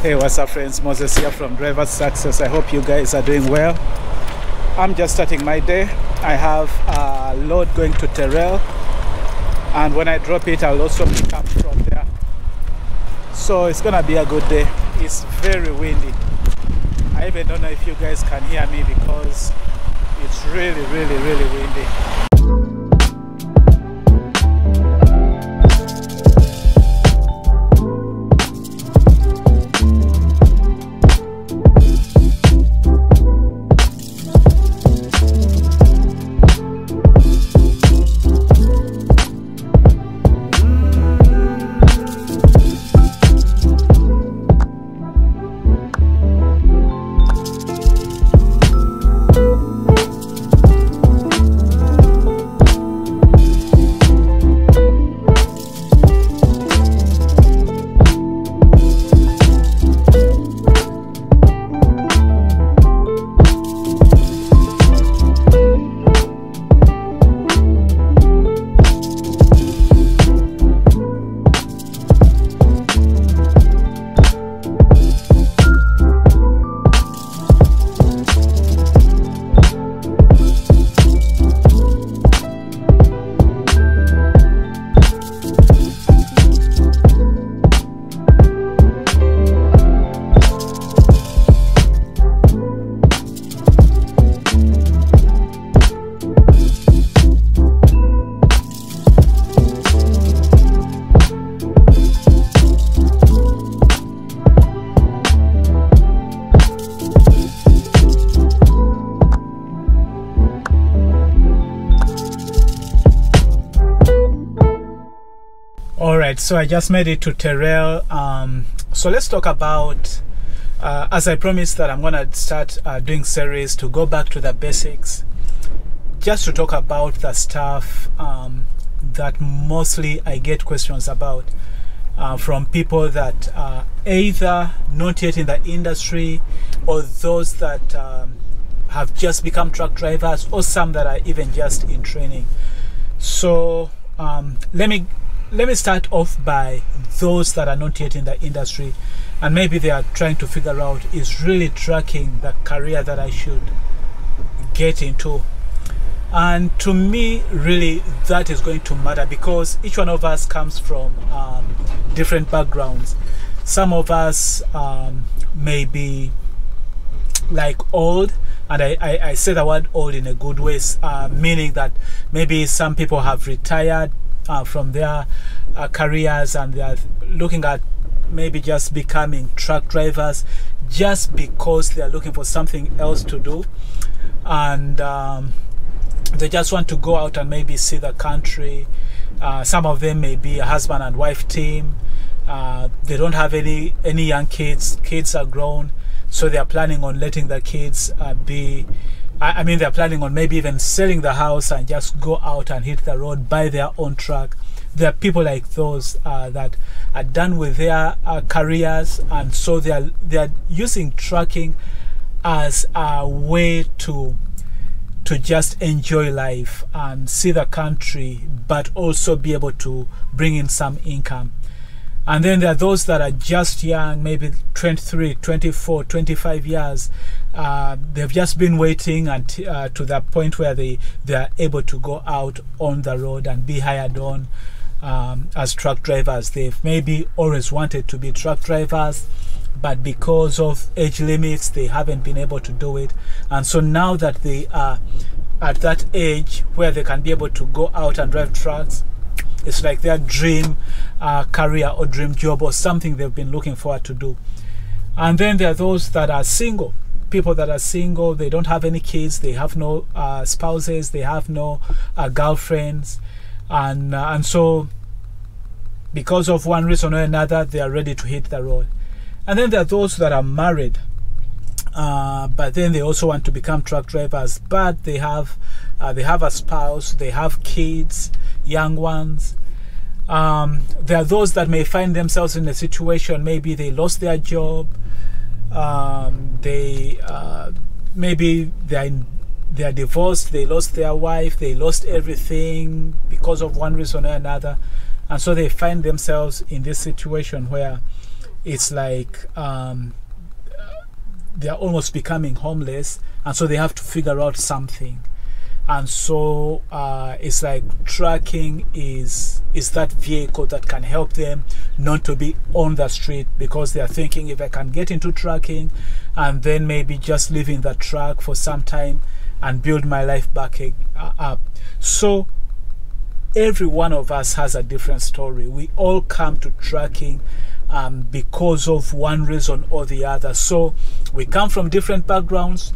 Hey, what's up friends, Moses here from Driver's Success. I hope you guys are doing well. I'm just starting my day. I have a load going to Terrell, and when I drop it I'll also pick up from there. So it's gonna be a good day. It's very windy. I even don't know if you guys can hear me because it's really windy. Alright, so I just made it to Terrell. So let's talk about, as I promised that I'm gonna start doing series to go back to the basics, just to talk about the stuff that mostly I get questions about from people that are either not yet in the industry, or those that have just become truck drivers, or some that are even just in training. So let me start off by those that are not yet in the industry, and maybe they are trying to figure out, is really trucking the career that I should get into? And to me, really, that is going to matter, because each one of us comes from different backgrounds. Some of us may be like old, and I say the word old in a good way, meaning that maybe some people have retired from their careers, and they are looking at maybe just becoming truck drivers just because they are looking for something else to do, and they just want to go out and maybe see the country. Some of them may be a husband and wife team. They don't have any young kids. Kids are grown, so they are planning on letting the kids be, I mean, they're planning on maybe even selling the house and just go out and hit the road, buy their own truck. There are people like those that are done with their careers, and so they are using trucking as a way to just enjoy life and see the country, but also be able to bring in some income. And then there are those that are just young, maybe 23, 24, 25 years. They've just been waiting until to the point where they are able to go out on the road and be hired on as truck drivers. They've maybe always wanted to be truck drivers, but because of age limits they haven't been able to do it. And so now that they are at that age where they can be able to go out and drive trucks, it's like their dream career or dream job or something they've been looking forward to do. And then there are those that are single, people that are single, they don't have any kids, they have no spouses, they have no girlfriends, and so because of one reason or another they are ready to hit the road. And then there are those that are married, but then they also want to become truck drivers, but they have a spouse, they have kids, young ones. There are those that may find themselves in a situation, maybe they lost their job, maybe they are divorced, they lost their wife, they lost everything because of one reason or another, and so they find themselves in this situation where it's like they are almost becoming homeless, and so they have to figure out something. And so it's like trucking is that vehicle that can help them not to be on the street, because they are thinking, if I can get into trucking and then maybe just live in the truck for some time and build my life back up. So every one of us has a different story. We all come to trucking because of one reason or the other. So we come from different backgrounds,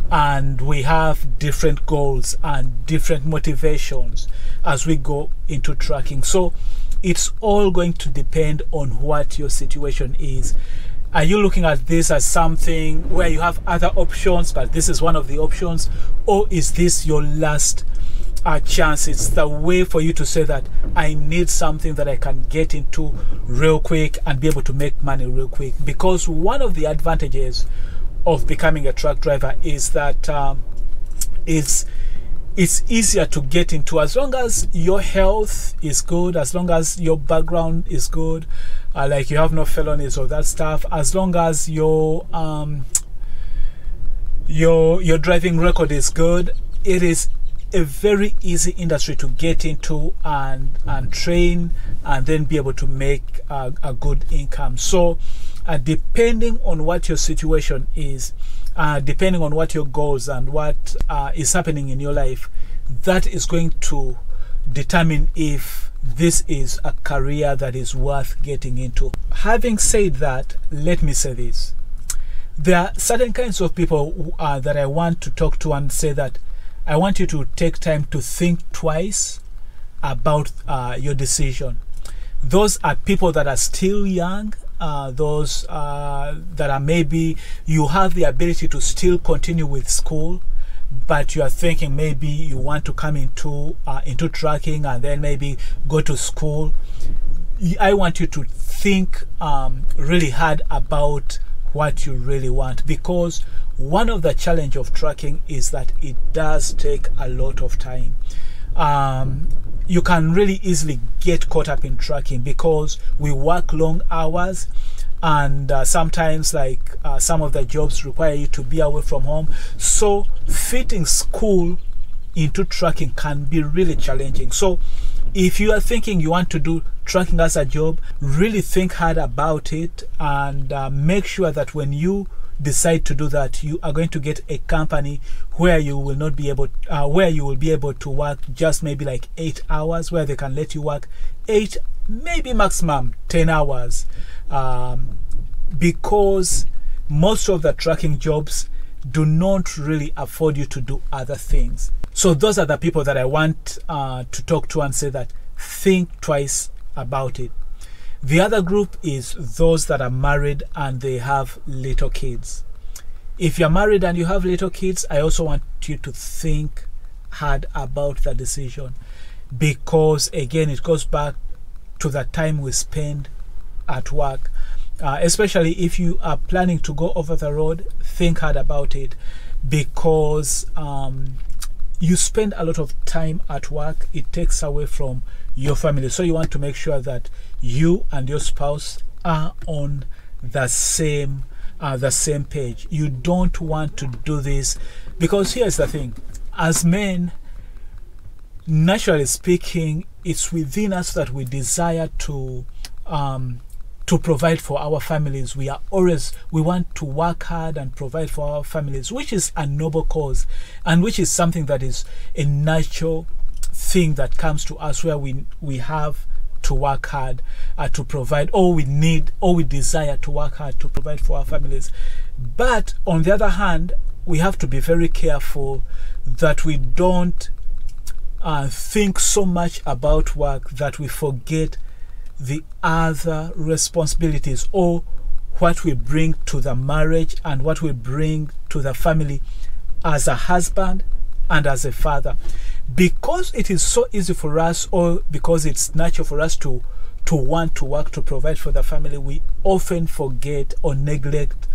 and we have different goals and different motivations as we go into trucking. So it's all going to depend on what your situation is. Are you looking at this as something where you have other options, but this is one of the options, or is this your last chance? It's the way for you to say that I need something that I can get into real quick and be able to make money real quick. Because one of the advantages of becoming a truck driver is that it's easier to get into, as long as your health is good, as long as your background is good, like you have no felonies or that stuff, as long as your driving record is good. It is a very easy industry to get into and train and then be able to make a good income. So depending on what your situation is, depending on what your goals and what is happening in your life, that is going to determine if this is a career that is worth getting into. Having said that, let me say this. There are certain kinds of people that I want to talk to and say that I want you to take time to think twice about your decision. Those are people that are still young, those that are maybe you have the ability to still continue with school, but you are thinking maybe you want to come into trucking and then maybe go to school. I want you to think really hard about what you really want, because one of the challenge of trucking is that it does take a lot of time. You can really easily get caught up in trucking because we work long hours, and sometimes like some of the jobs require you to be away from home. So fitting school into trucking can be really challenging. So if you are thinking you want to do trucking as a job, really think hard about it, and make sure that when you decide to do that, you are going to get a company where you will not be able where you will be able to work just maybe like 8 hours, where they can let you work 8, maybe maximum 10 hours, because most of the trucking jobs do not really afford you to do other things. So those are the people that I want to talk to and say that think twice about it. The other group is those that are married and they have little kids. If you're married and you have little kids, I also want you to think hard about the decision, because again, it goes back to the time we spend at work. Especially if you are planning to go over the road, think hard about it, because you spend a lot of time at work. It takes away from your family. So you want to make sure that you and your spouse are on the same page. You don't want to do this, because here's the thing: as men, naturally speaking, it's within us that we desire to to provide for our families. We want to work hard and provide for our families, which is a noble cause, and which is something that is a natural thing that comes to us, where we have to work hard to provide, or we desire to work hard to provide for our families. But on the other hand, we have to be very careful that we don't think so much about work that we forget the other responsibilities, or what we bring to the marriage and what we bring to the family as a husband and as a father. Because it is so easy for us, or because it's natural for us to want to work to provide for the family, we often forget or neglect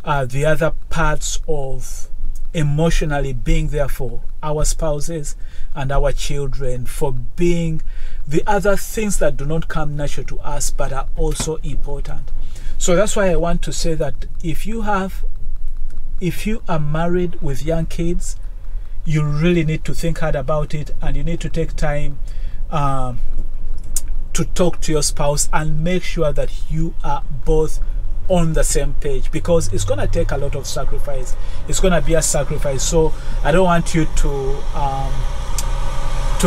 the other parts of emotionally being there for our spouses and our children, for being the other things that do not come natural to us but are also important. So that's why I want to say that if you are married with young kids, you really need to think hard about it, and you need to take time to talk to your spouse and make sure that you are both on the same page, because it's going to take a lot of sacrifice. It's going to be a sacrifice. So I don't want you to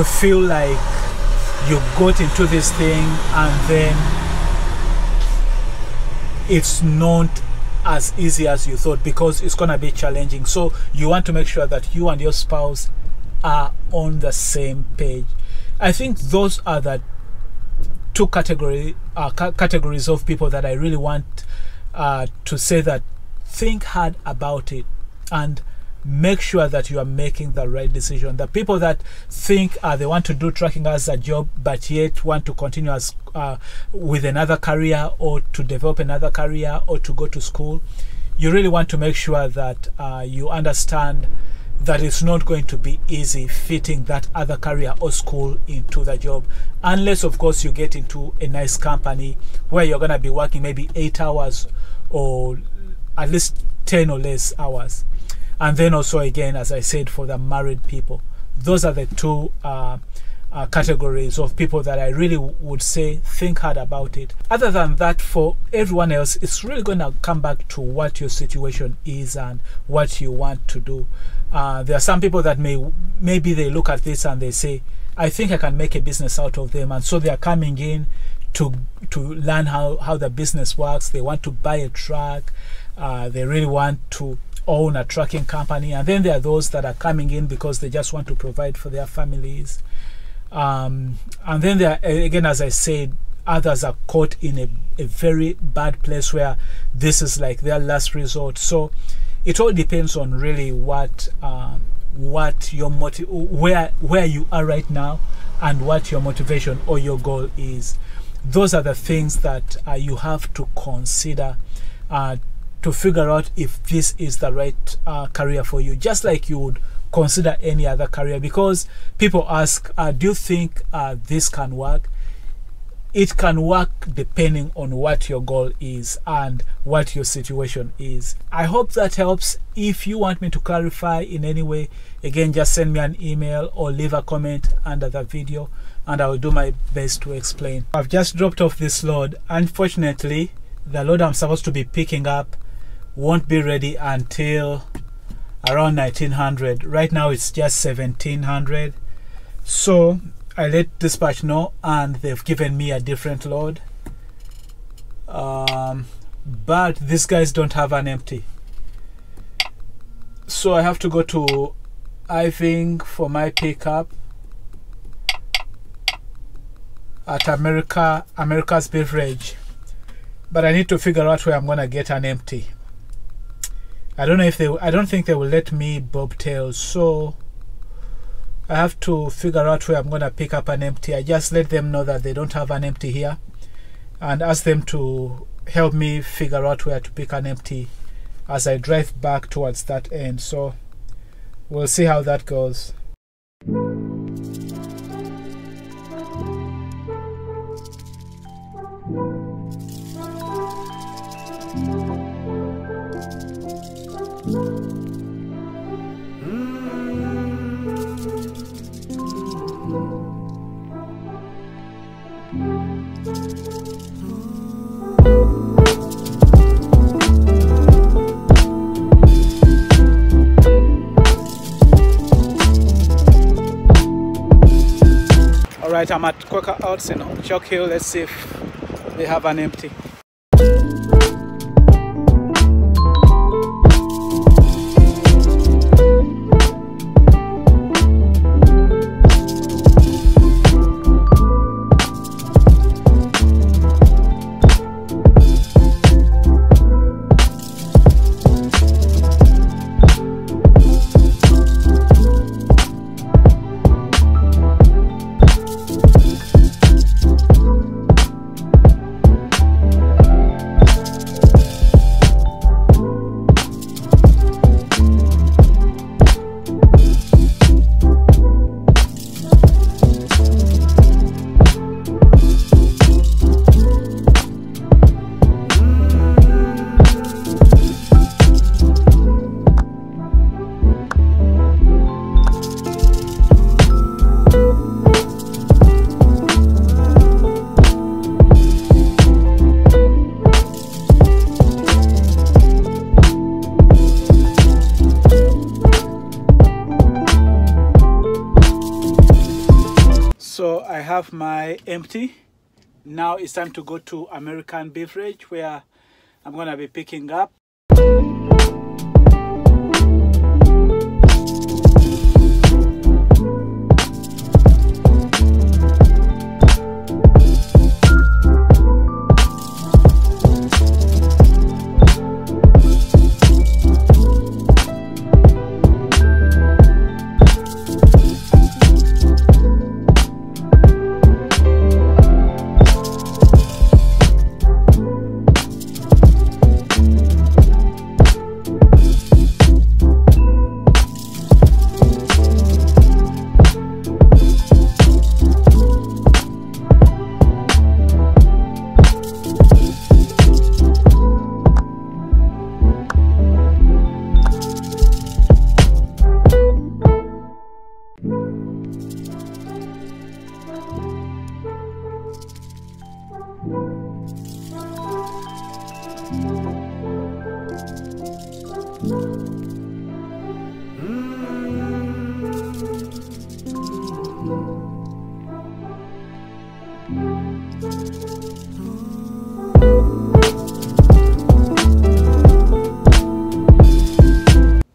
feel like you got into this thing and then it's not as easy as you thought, because it's going to be challenging. So you want to make sure that you and your spouse are on the same page. I think those are the two categories of people that I really want to say that think hard about it and make sure that you are making the right decision. The people that think they want to do trucking as a job but yet want to continue as with another career, or to develop another career, or to go to school, you really want to make sure that you understand that it's not going to be easy fitting that other career or school into the job, unless of course you get into a nice company where you're going to be working maybe 8 hours or at least 10 or less hours. And then also, again, as I said, for the married people, those are the two categories of people that I really would say think hard about it. Other than that, for everyone else, it's really going to come back to what your situation is and what you want to do. There are some people that maybe they look at this and they say, I think I can make a business out of them, and so they are coming in to learn how the business works. They want to buy a truck, they really want to own a trucking company. And then there are those that are coming in because they just want to provide for their families. And then there are, again, as I said, others are caught in a very bad place where this is like their last resort. So it all depends on really what your where you are right now, and what your motivation or your goal is. Those are the things that you have to consider to figure out if this is the right career for you, just like you would consider any other career. Because people ask, do you think this can work? It can work depending on what your goal is and what your situation is. I hope that helps. If you want me to clarify in any way, again, just send me an email or leave a comment under the video, and I will do my best to explain. I've just dropped off this load. Unfortunately, the load I'm supposed to be picking up won't be ready until around 1900. Right now it's just 1700. So I let dispatch know, and they've given me a different load. But these guys don't have an empty. So I have to go to Irving for my pickup at America's Beverage. But I need to figure out where I'm gonna get an empty. I don't know if I don't think they will let me bobtail, so I have to figure out where I'm gonna pick up an empty. I just let them know that they don't have an empty here, and ask them to help me figure out where to pick an empty as I drive back towards that end. So we'll see how that goes. Right, I'm at Quaker Arts in Chalk Hill. Let's see if they have an empty. So I have my empty. Now it's time to go to American Beverage, where I'm going to be picking up.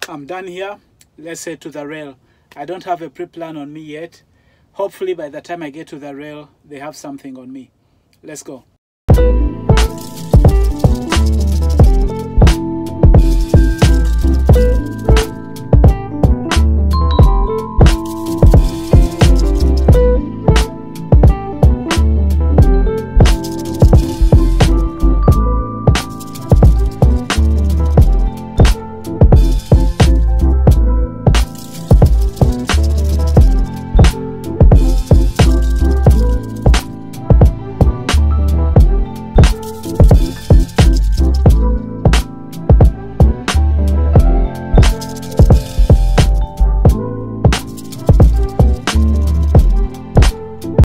I'm done here. Let's head to the rail. I don't have a pre-plan on me yet. Hopefully by the time I get to the rail, they have something on me. Let's go.